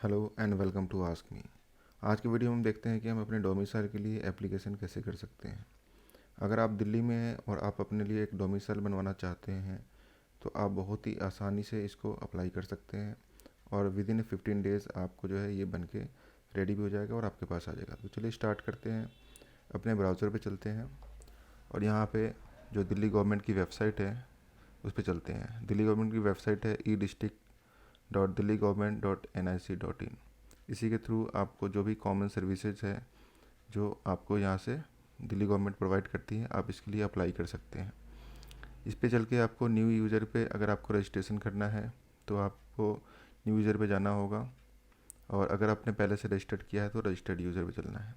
Hello and welcome to ask me. आज की video में हम देखते हैं कि हम अपने डोमिसाइल के लिए एप्लीकेशन कैसे कर सकते हैं। अगर आप दिल्ली में हैं और आप अपने लिए एक डोमिसाइल बनवाना चाहते हैं तो आप बहुत ही आसानी से इसको अप्लाई कर सकते हैं और विद इन 15 डेज़ आपको जो है ये बन के रेडी भी हो जाएगा और आपके पास आ जाएगा। तो चलिए स्टार्ट करते हैं। अपने ब्राउज़र पे चलते हैं और यहाँ पे जो दिल्ली गवर्नमेंट की वेबसाइट है उस पर चलते हैं। दिल्ली गवर्नमेंट की वेबसाइट है e-district.delhi-government.nic.in। इसी के थ्रू आपको जो भी कॉमन सर्विसेज है जो आपको यहाँ से दिल्ली गवर्नमेंट प्रोवाइड करती है, आप इसके लिए अप्लाई कर सकते हैं। इस पे चल के आपको न्यू यूज़र पे अगर आपको रजिस्ट्रेशन करना है तो आपको न्यू यूज़र पे जाना होगा, और अगर आपने पहले से रजिस्टर्ड किया है तो रजिस्टर्ड यूज़र पे चलना है।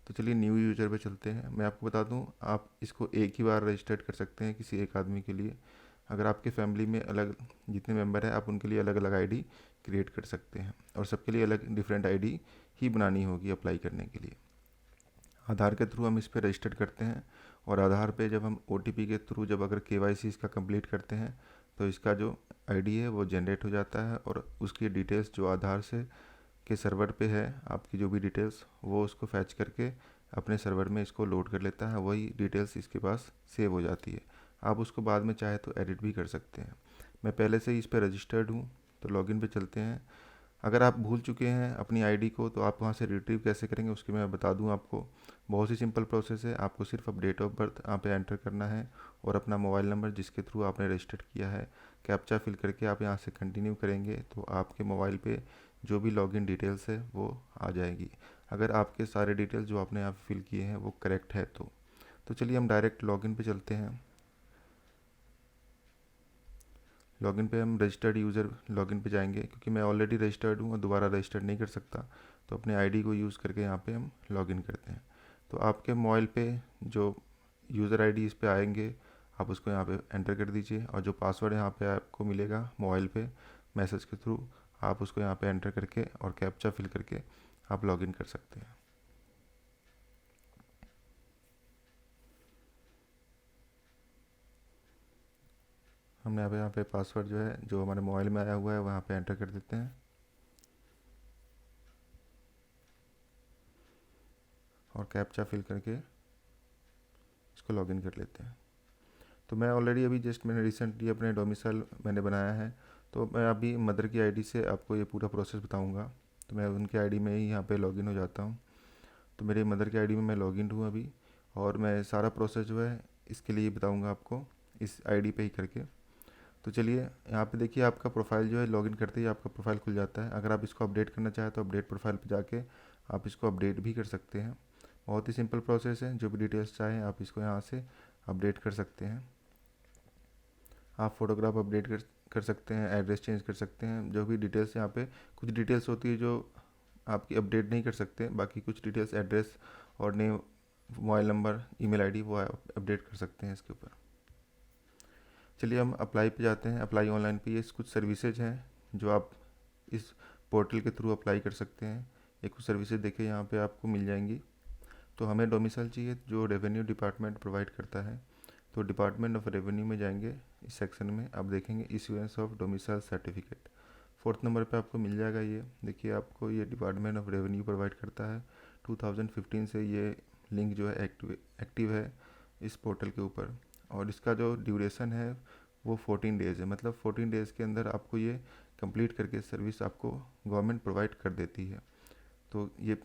तो चलिए न्यू यूज़र पे चलते हैं। मैं आपको बता दूं, आप इसको एक ही बार रजिस्टर्ड कर सकते हैं किसी एक आदमी के लिए। अगर आपके फैमिली में अलग जितने मेंबर हैं आप उनके लिए अलग अलग आईडी क्रिएट कर सकते हैं, और सबके लिए अलग डिफरेंट आईडी ही बनानी होगी अप्लाई करने के लिए। आधार के थ्रू हम इस पर रजिस्टर्ड करते हैं, और आधार पे जब हम ओटीपी के थ्रू जब अगर केवाईसी इसका कंप्लीट करते हैं तो इसका जो आईडी है वो जनरेट हो जाता है, और उसकी डिटेल्स जो आधार से के सर्वर पे है आपकी जो भी डिटेल्स वो उसको फैच करके अपने सर्वर में इसको लोड कर लेता है। वही डिटेल्स इसके पास सेव हो जाती है। आप उसको बाद में चाहे तो एडिट भी कर सकते हैं। मैं पहले से ही इस पर रजिस्टर्ड हूँ, तो लॉगिन पे चलते हैं। अगर आप भूल चुके हैं अपनी आईडी को तो आप वहाँ से रिट्रीव कैसे करेंगे उसकी मैं बता दूँ आपको। बहुत ही सिंपल प्रोसेस है। आपको सिर्फ अब डेट ऑफ बर्थ यहाँ पे एंटर करना है और अपना मोबाइल नंबर जिसके थ्रू आपने रजिस्टर्ड किया है कैप्चा फिल करके आप यहाँ से कंटिन्यू करेंगे तो आपके मोबाइल पे जो भी लॉगिन डिटेल्स है वो आ जाएगी, अगर आपके सारे डिटेल्स जो आपने यहाँ फिल किए हैं वो करेक्ट है तो चलिए हम डायरेक्ट लॉगिन पे चलते हैं। लॉगिन पे हम रजिस्टर्ड यूज़र लॉगिन पे जाएंगे, क्योंकि मैं ऑलरेडी रजिस्टर्ड हूँ और दोबारा रजिस्टर्ड नहीं कर सकता, तो अपने आईडी को यूज़ करके यहाँ पे हम लॉगिन करते हैं। तो आपके मोबाइल पे जो यूज़र आईडी इस पे आएंगे आप उसको यहाँ पे एंटर कर दीजिए, और जो पासवर्ड यहाँ पे आपको मिलेगा मोबाइल पे मैसेज के थ्रू आप उसको यहाँ पे एंटर करके और कैप्चा फिल करके आप लॉगिन कर सकते हैं। हमने यहाँ पे पासवर्ड जो है जो हमारे मोबाइल में आया हुआ है वहाँ पे एंटर कर देते हैं, और कैप्चा फिल करके इसको लॉगिन कर लेते हैं। तो मैं ऑलरेडी अभी जस्ट मैंने रिसेंटली अपने डोमिसाइल मैंने बनाया है, तो मैं अभी मदर की आईडी से आपको ये पूरा प्रोसेस बताऊंगा। तो मैं उनकी आईडी में ही यहाँ पे लॉगिन हो जाता हूँ। तो मेरे मदर की आईडी में मैं लॉगिन हूँ अभी, और मैं सारा प्रोसेस जो है इसके लिए बताऊँगा आपको इस आईडी पे ही करके। तो चलिए यहाँ पे देखिए आपका प्रोफाइल जो है लॉगिन करते ही आपका प्रोफाइल खुल जाता है। अगर आप इसको अपडेट करना चाहें तो अपडेट प्रोफाइल पे जाके आप इसको अपडेट भी कर सकते हैं। बहुत ही सिंपल प्रोसेस है, जो भी डिटेल्स चाहें आप इसको यहाँ से अपडेट कर सकते हैं। आप फोटोग्राफ अपडेट कर सकते हैं, एड्रेस चेंज कर सकते हैं, जो भी डिटेल्स यहाँ पे कुछ डिटेल्स होती है जो आपकी अपडेट नहीं कर सकते, बाकी कुछ डिटेल्स एड्रेस और name mobile number email ID वो अपडेट कर सकते हैं इसके ऊपर। चलिए हम अप्लाई पे जाते हैं। अप्लाई ऑनलाइन पे ये कुछ सर्विसेज हैं जो आप इस पोर्टल के थ्रू अप्लाई कर सकते हैं। ये कुछ सर्विसेज देखिए यहाँ पे आपको मिल जाएंगी। तो हमें डोमिसाइल चाहिए जो रेवेन्यू डिपार्टमेंट प्रोवाइड करता है, तो डिपार्टमेंट ऑफ रेवेन्यू में जाएंगे। इस सेक्शन में आप देखेंगे issuance of domicile certificate, fourth number पे आपको मिल जाएगा। ये देखिए आपको ये डिपार्टमेंट ऑफ रेवेन्यू प्रोवाइड करता है। 2015 से ये लिंक जो है एक्टिव है इस पोर्टल के ऊपर, और इसका जो ड्यूरेशन है वो 14 डेज़ है। मतलब 14 डेज़ के अंदर आपको ये कंप्लीट करके सर्विस आपको गवर्नमेंट प्रोवाइड कर देती है। तो ये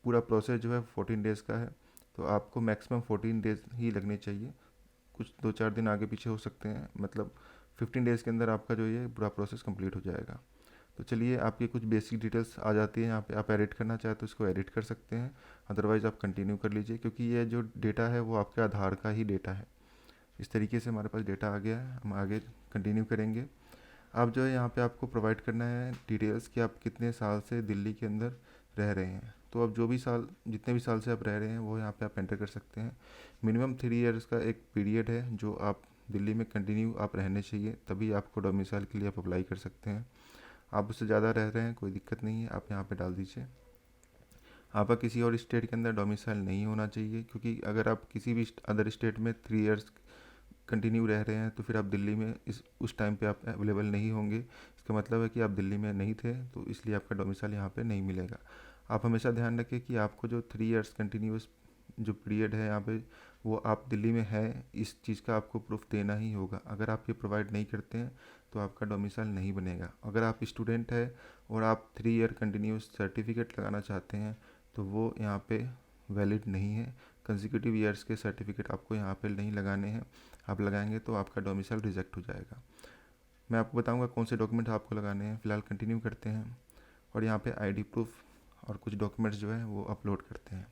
पूरा प्रोसेस जो है 14 डेज़ का है, तो आपको मैक्सिमम 14 डेज़ ही लगने चाहिए। कुछ 2-4 दिन आगे पीछे हो सकते हैं, मतलब 15 डेज़ के अंदर आपका जो ये पूरा प्रोसेस कंप्लीट हो जाएगा। तो चलिए आपकी कुछ बेसिक डिटेल्स आ जाती है यहाँ पे। आप एडिट करना चाहे तो इसको एडिट कर सकते हैं, अदरवाइज़ आप कंटिन्यू कर लीजिए, क्योंकि ये जो डेटा है वो आपके आधार का ही डेटा है। इस तरीके से हमारे पास डेटा आ गया है, हम आगे कंटिन्यू करेंगे। अब जो है यहाँ पे आपको प्रोवाइड करना है डिटेल्स कि आप कितने साल से दिल्ली के अंदर रह रहे हैं। तो अब जो भी साल जितने भी साल से आप रह रहे हैं वो यहाँ पे आप एंटर कर सकते हैं। मिनिमम 3 इयर्स का एक पीरियड है जो आप दिल्ली में कंटिन्यू आप रहने चाहिए, तभी आपको डोमिसाइल के लिए आप अप्लाई कर सकते हैं। आप उससे ज़्यादा रह रहे हैं कोई दिक्कत नहीं है, आप यहाँ पे डाल दीजिए। आपका किसी और स्टेट के अंदर डोमिसाइल नहीं होना चाहिए, क्योंकि अगर आप किसी भी अदर स्टेट में 3 इयर्स कंटिन्यू रह रहे हैं तो फिर आप दिल्ली में उस टाइम पे आप अवेलेबल नहीं होंगे। इसका मतलब है कि आप दिल्ली में नहीं थे, तो इसलिए आपका डोमिसाइल यहाँ पे नहीं मिलेगा। आप हमेशा ध्यान रखें कि आपको जो 3 इयर्स कंटिन्यूस जो पीरियड है यहाँ पे, वो आप दिल्ली में है, इस चीज़ का आपको प्रूफ देना ही होगा। अगर आप ये प्रोवाइड नहीं करते हैं तो आपका डोमिसाइल नहीं बनेगा। अगर आप स्टूडेंट है और आप 3 ईयर कंटिन्यूस सर्टिफिकेट लगाना चाहते हैं तो वो यहाँ पे वैलिड नहीं है। कंसेक्यूटिव ईयर्स के सर्टिफिकेट आपको यहाँ पे नहीं लगाने हैं, आप लगाएंगे तो आपका डोमिसाइल रिजेक्ट हो जाएगा। मैं आपको बताऊंगा कौन से डॉक्यूमेंट आपको लगाने हैं। फ़िलहाल कंटिन्यू करते हैं और यहाँ पे आईडी प्रूफ और कुछ डॉक्यूमेंट्स जो है वो अपलोड करते हैं।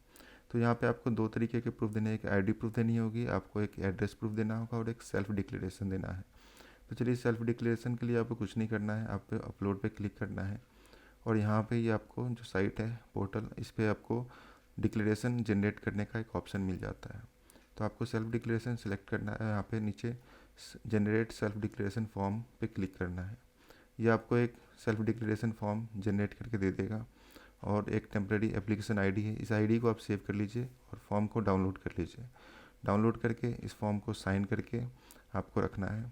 तो यहाँ पे आपको 2 तरीके के प्रूफ देने हैं, एक आईडी प्रूफ देनी होगी, आपको एक एड्रेस प्रूफ देना होगा और एक सेल्फ डिक्लेरेशन देना है। तो चलिए, सेल्फ डिक्लेरेशन के लिए आपको कुछ नहीं करना है, आप अपलोड पे क्लिक करना है और यहाँ पे ये आपको जो साइट है पोर्टल, इस पर आपको डिक्लेरेशन जनरेट करने का एक ऑप्शन मिल जाता है। तो आपको सेल्फ डिक्लेरेशन सेलेक्ट करना है, यहाँ पे नीचे जनरेट सेल्फ डिक्लेरेशन फॉर्म पे क्लिक करना है। ये आपको एक सेल्फ डिक्लेरेशन फॉर्म जनरेट करके दे देगा और एक टेम्प्रेरी एप्लीकेशन आईडी है, इस आईडी को आप सेव कर लीजिए और फॉर्म को डाउनलोड कर लीजिए। डाउनलोड करके इस फॉर्म को साइन करके आपको रखना है,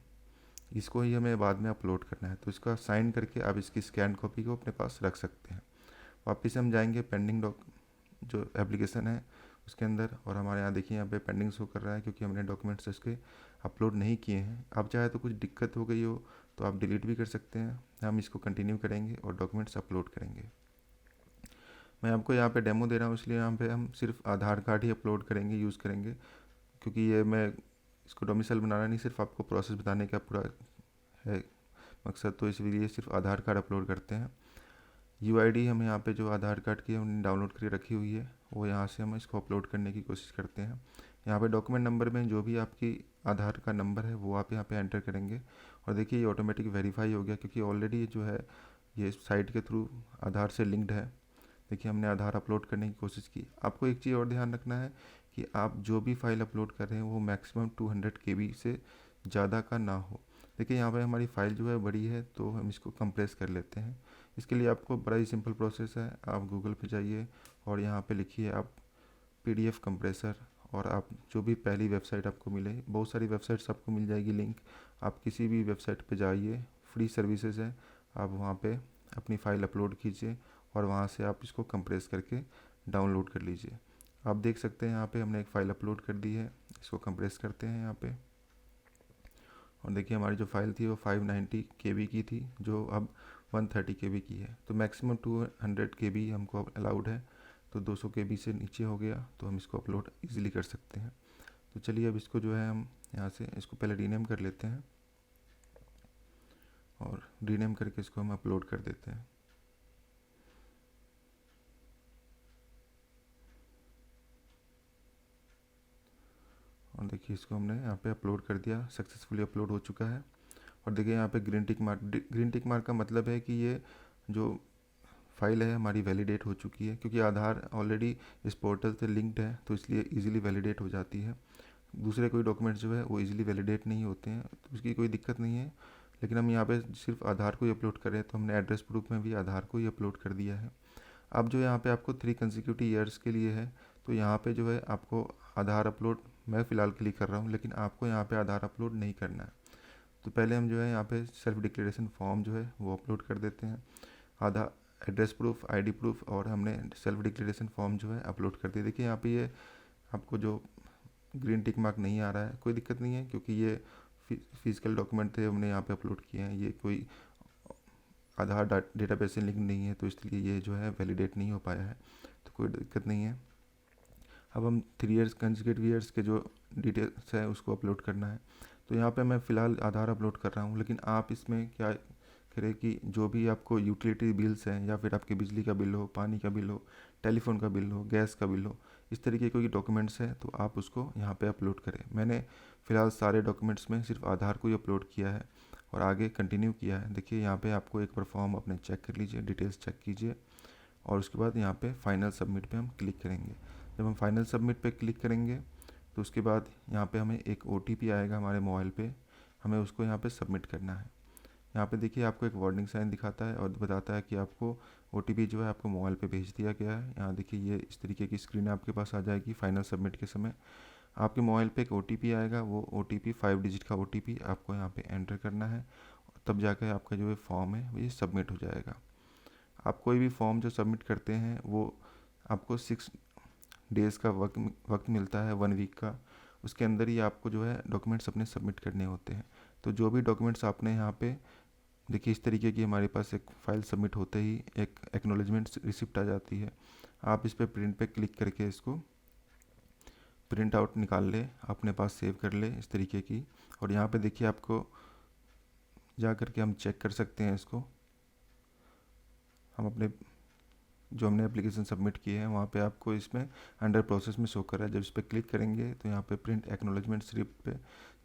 इसको ही हमें बाद में अपलोड करना है। तो इसका साइन करके आप इसकी स्कैन कॉपी को अपने पास रख सकते हैं। वापस हम जाएंगे पेंडिंग जो एप्लीकेशन है उसके अंदर, और हमारे यहाँ देखिए यहाँ पे पेंडिंग शो कर रहा है क्योंकि हमने डॉक्यूमेंट्स इसके अपलोड नहीं किए हैं। आप चाहे तो कुछ दिक्कत हो गई हो तो आप डिलीट भी कर सकते हैं। हम इसको कंटिन्यू करेंगे और डॉक्यूमेंट्स अपलोड करेंगे। मैं आपको यहाँ पे डेमो दे रहा हूँ, इसलिए यहाँ पे हम सिर्फ आधार कार्ड ही अपलोड करेंगे, यूज़ करेंगे, क्योंकि ये मैं इसको डोमिसाइल बनाना नहीं, सिर्फ आपको प्रोसेस बताने का पूरा है मकसद, तो इसलिए सिर्फ आधार कार्ड अपलोड करते हैं। यूआईडी हम यहाँ पे जो आधार कार्ड की हमने डाउनलोड करके रखी हुई है वो यहाँ से हम इसको अपलोड करने की कोशिश करते हैं। यहाँ पे डॉक्यूमेंट नंबर में जो भी आपकी आधार का नंबर है वो आप यहाँ पे एंटर करेंगे और देखिए ये ऑटोमेटिक वेरीफाई हो गया, क्योंकि ऑलरेडी जो है ये साइट के थ्रू आधार से लिंक्ड है। देखिए हमने आधार अपलोड करने की कोशिश की। आपको एक चीज़ और ध्यान रखना है कि आप जो भी फाइल अपलोड कर रहे हैं वो मैक्सिमम 200 KB से ज़्यादा का ना हो। देखिए यहाँ पे हमारी फ़ाइल जो है बड़ी है तो हम इसको कंप्रेस कर लेते हैं। इसके लिए आपको बड़ा ही सिंपल प्रोसेस है, आप गूगल पे जाइए और यहाँ पे लिखिए आप PDF कंप्रेसर, और आप जो भी पहली वेबसाइट आपको मिले, बहुत सारी वेबसाइट्स आपको मिल जाएगी लिंक, आप किसी भी वेबसाइट पे जाइए, फ्री सर्विसेज है, आप वहाँ पे अपनी फ़ाइल अपलोड कीजिए और वहाँ से आप इसको कंप्रेस करके डाउनलोड कर लीजिए। आप देख सकते हैं यहाँ पे हमने एक फ़ाइल अपलोड कर दी है, इसको कंप्रेस करते हैं यहाँ पे और देखिए हमारी जो फाइल थी वो 590 KB की थी, जो अब 130 KB की है। तो मैक्सिमम 200 KB हमको अलाउड है, तो 200 KB से नीचे हो गया तो हम इसको अपलोड इजीली कर सकते हैं। तो चलिए अब इसको जो है हम यहाँ से इसको पहले रीनेम कर लेते हैं और रीनेम करके इसको हम अपलोड कर देते हैं। और देखिए इसको हमने यहाँ पे अपलोड कर दिया, सक्सेसफुली अपलोड हो चुका है। और देखिए यहाँ पे ग्रीन टिक मार्क का मतलब है कि ये जो फाइल है हमारी वैलिडेट हो चुकी है, क्योंकि आधार ऑलरेडी इस पोर्टल से लिंक्ड है तो इसलिए इजीली वैलिडेट हो जाती है। दूसरे कोई डॉक्यूमेंट्स जो है वो इजीली वैलिडेट नहीं होते हैं, तो उसकी कोई दिक्कत नहीं है। लेकिन हम यहाँ पे सिर्फ आधार को ही अपलोड करें, तो हमने एड्रेस प्रूफ में भी आधार को ही अपलोड कर दिया है। अब जो यहाँ पे आपको 3 कंसेक्यूटिव ईयर्स के लिए है, तो यहाँ पे जो है आपको आधार अपलोड मैं फ़िलहाल के लिए कर रहा हूँ, लेकिन आपको यहाँ पे आधार अपलोड नहीं करना है। तो पहले हम जो है यहाँ पे सेल्फ डिक्लेरेशन फॉर्म जो है वो अपलोड कर देते हैं, आधार एड्रेस प्रूफ, आईडी प्रूफ, और हमने सेल्फ डिक्लेरेशन फॉर्म जो है अपलोड कर दिया। देखिए यहाँ पे ये आपको जो ग्रीन टिक मार्क नहीं आ रहा है, कोई दिक्कत नहीं है, क्योंकि ये फिजिकल डॉक्यूमेंट थे हमने यहाँ पे अपलोड किए हैं, ये कोई आधार डेटाबेस से लिंक नहीं है, तो इसलिए ये जो है वैलिडेट नहीं हो पाया है, तो कोई दिक्कत नहीं है। अब हम 3 इयर्स कंसेक्यूटिव ईयर्स के जो डिटेल्स है उसको अपलोड करना है। तो यहाँ पे मैं फ़िलहाल आधार अपलोड कर रहा हूँ, लेकिन आप इसमें क्या करें कि जो भी आपको यूटिलिटी बिल्स हैं या फिर आपके बिजली का बिल हो, पानी का बिल हो, टेलीफोन का बिल हो, गैस का बिल हो, इस तरीके कोई डॉक्यूमेंट्स हैं तो आप उसको यहाँ पे अपलोड करें। मैंने फ़िलहाल सारे डॉक्यूमेंट्स में सिर्फ आधार को ही अपलोड किया है और आगे कंटिन्यू किया है। देखिए यहाँ पे आपको एक बार फॉर्म अपने चेक कर लीजिए, डिटेल्स चेक कीजिए और उसके बाद यहाँ पे फाइनल सबमिट पे हम क्लिक करेंगे। जब हम फाइनल सबमिट पे क्लिक करेंगे तो उसके बाद यहाँ पे हमें एक OTP आएगा हमारे मोबाइल पे, हमें उसको यहाँ पे सबमिट करना है। यहाँ पे देखिए आपको एक वार्निंग साइन दिखाता है और बताता है कि आपको OTP जो है आपको मोबाइल पे भेज दिया गया है। यहाँ देखिए ये इस तरीके की स्क्रीन आपके पास आ जाएगी फाइनल सबमिट के समय। आपके मोबाइल पे एक OTP आएगा, वो OTP 5 डिजिट का OTP आपको यहाँ पे एंटर करना है, तब जाकर आपका जो है फॉर्म है ये सबमिट हो जाएगा। आप कोई भी फॉर्म जो सबमिट करते हैं वो आपको 6 डेज़ का वक्त मिलता है, 1 वीक का। उसके अंदर ही आपको जो है डॉक्यूमेंट्स अपने सबमिट करने होते हैं। तो जो भी डॉक्यूमेंट्स आपने यहाँ पे देखिए, इस तरीके की हमारे पास एक फ़ाइल सबमिट होते ही एक एक्नॉलेजमेंट रिसिप्ट आ जाती है। आप इस पर प्रिंट पे क्लिक करके इसको प्रिंट आउट निकाल ले, अपने पास सेव कर ले इस तरीके की। और यहाँ पे देखिए, आपको जा करके हम चेक कर सकते हैं इसको। हम अपने जो हमने एप्लीकेशन सबमिट की है वहाँ पे आपको इसमें अंडर प्रोसेस में शो कर रहा है। जब इस पर क्लिक करेंगे तो यहाँ पे प्रिंट एक्नॉलेजमेंट स्लिप पे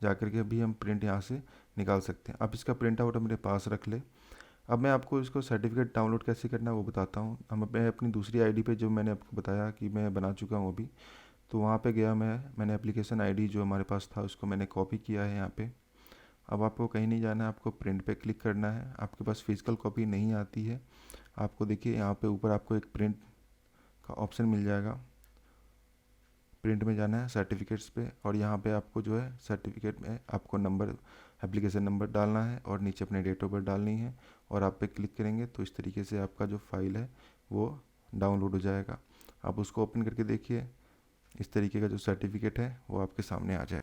जा करके भी हम प्रिंट यहाँ से निकाल सकते हैं। आप इसका प्रिंट आउट मेरे पास रख ले। अब मैं आपको इसको सर्टिफिकेट डाउनलोड कैसे करना है वो बताता हूँ। मैं अपनी दूसरी आईडी पे जो मैंने आपको बताया कि मैं बना चुका हूँ अभी, तो वहाँ पे गया मैंने एप्लीकेशन आईडी जो हमारे पास था उसको मैंने कॉपी किया है यहाँ पे। अब आपको कहीं नहीं जाना है, आपको प्रिंट पे क्लिक करना है। आपके पास फिजिकल कॉपी नहीं आती है, आपको देखिए यहाँ पे ऊपर आपको एक प्रिंट का ऑप्शन मिल जाएगा। प्रिंट में जाना है, सर्टिफिकेट्स पे, और यहाँ पे आपको जो है सर्टिफिकेट में आपको नंबर, एप्लीकेशन नंबर डालना है और नीचे अपने डेट ऑफ बर्थ डालनी है। और आप पे क्लिक करेंगे तो इस तरीके से आपका जो फाइल है वो डाउनलोड हो जाएगा। आप उसको ओपन करके देखिए, इस तरीके का जो सर्टिफिकेट है वो आपके सामने आ जाए।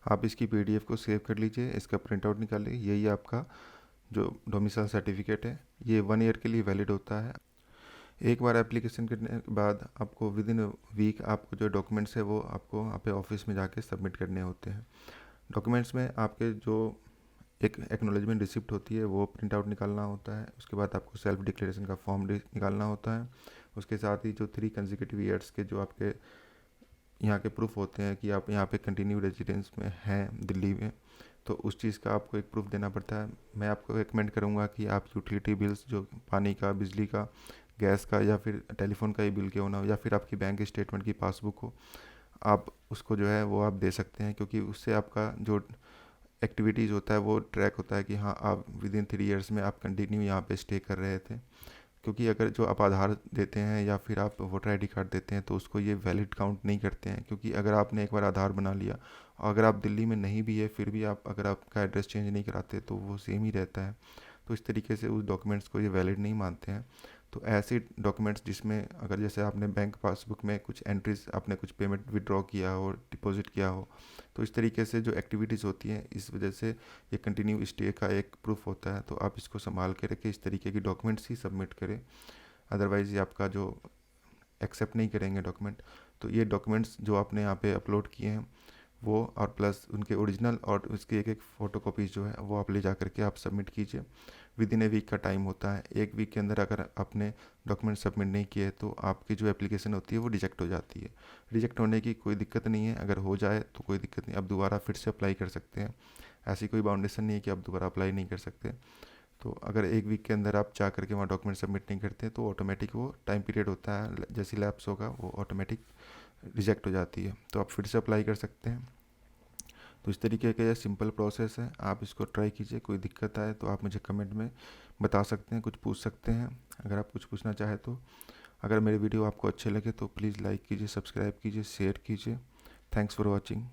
आप इसकी PDF को सेव कर लीजिए, इसका प्रिंट आउट निकालिए। यही आपका जो डोमिसाइल सर्टिफिकेट है, ये 1 ईयर के लिए वैलिड होता है। एक बार एप्लीकेशन करने के बाद आपको विद इन वीक आपको जो डॉक्यूमेंट्स है वो आपको यहाँ पे ऑफिस में जाके सबमिट करने होते हैं। डॉक्यूमेंट्स में आपके जो एक एक्नॉलेजमेंट रिसिप्ट होती है वो प्रिंट आउट निकालना होता है। उसके बाद आपको सेल्फ डिक्लेरेशन का फॉर्म निकालना होता है। उसके साथ ही जो 3 कंसेक्यूटिव ईयर्स के जो आपके यहाँ के प्रूफ होते हैं कि आप यहाँ पे कंटिन्यू रेजिडेंस में हैं दिल्ली में, तो उस चीज़ का आपको एक प्रूफ देना पड़ता है। मैं आपको रिकमेंड करूँगा कि आप यूटिलिटी बिल्स जो पानी का, बिजली का, गैस का या फिर टेलीफोन का ही बिल क्यों ना हो, या फिर आपकी बैंक स्टेटमेंट की पासबुक हो, आप उसको जो है वो आप दे सकते हैं। क्योंकि उससे आपका जो एक्टिविटीज़ होता है वो ट्रैक होता है कि हाँ आप विद इन 3 ईयर्स में आप कंटिन्यू यहाँ पे स्टे कर रहे थे। क्योंकि अगर जो आप आधार देते हैं या फिर आप वोटर ID कार्ड देते हैं तो उसको ये वैलिड काउंट नहीं करते हैं। क्योंकि अगर आपने एक बार आधार बना लिया और अगर आप दिल्ली में नहीं भी है फिर भी आप अगर आपका एड्रेस चेंज नहीं कराते तो वो सेम ही रहता है। तो इस तरीके से उस डॉक्यूमेंट्स को ये वैलिड नहीं मानते हैं। तो ऐसे डॉक्यूमेंट्स जिसमें अगर जैसे आपने बैंक पासबुक में कुछ एंट्रीज, आपने कुछ पेमेंट विड्रॉ किया हो, डिपॉजिट किया हो, तो इस तरीके से जो एक्टिविटीज़ होती हैं इस वजह से ये कंटिन्यू स्टे का एक प्रूफ होता है। तो आप इसको संभाल के रखें, इस तरीके की डॉक्यूमेंट्स ही सबमिट करें, अदरवाइज़ ये आपका जो एक्सेप्ट नहीं करेंगे डॉक्यूमेंट। तो ये डॉक्यूमेंट्स जो आपने यहाँ पे अपलोड किए हैं वो, और प्लस उनके ओरिजिनल और उसकी एक फ़ोटो कॉपीज़ जो है वो आप ले जा करके आप सबमिट कीजिए। विद इन ए वीक का टाइम होता है। 1 वीक के अंदर अगर आपने डॉक्यूमेंट सबमिट नहीं किए तो आपकी जो एप्लीकेशन होती है वो रिजेक्ट हो जाती है। रिजेक्ट होने की कोई दिक्कत नहीं है, अगर हो जाए तो कोई दिक्कत नहीं, आप दोबारा फिर से अप्लाई कर सकते हैं। ऐसी कोई बाउंडेशन नहीं है कि आप दोबारा अप्लाई नहीं कर सकते। तो अगर 1 वीक के अंदर आप जा करके वहाँ डॉक्यूमेंट सबमिट नहीं करते तो ऑटोमेटिक वो टाइम पीरियड होता है, जैसे लैप्स होगा वो ऑटोमेटिक रिजेक्ट हो जाती है। तो आप फिर से अप्लाई कर सकते हैं। तो इस तरीके का ये सिंपल प्रोसेस है, आप इसको ट्राई कीजिए। कोई दिक्कत आए तो आप मुझे कमेंट में बता सकते हैं, कुछ पूछ सकते हैं अगर आप कुछ पूछना चाहें तो। अगर मेरे वीडियो आपको अच्छे लगे तो प्लीज़ लाइक कीजिए, सब्सक्राइब कीजिए, शेयर कीजिए। Thanks for watching.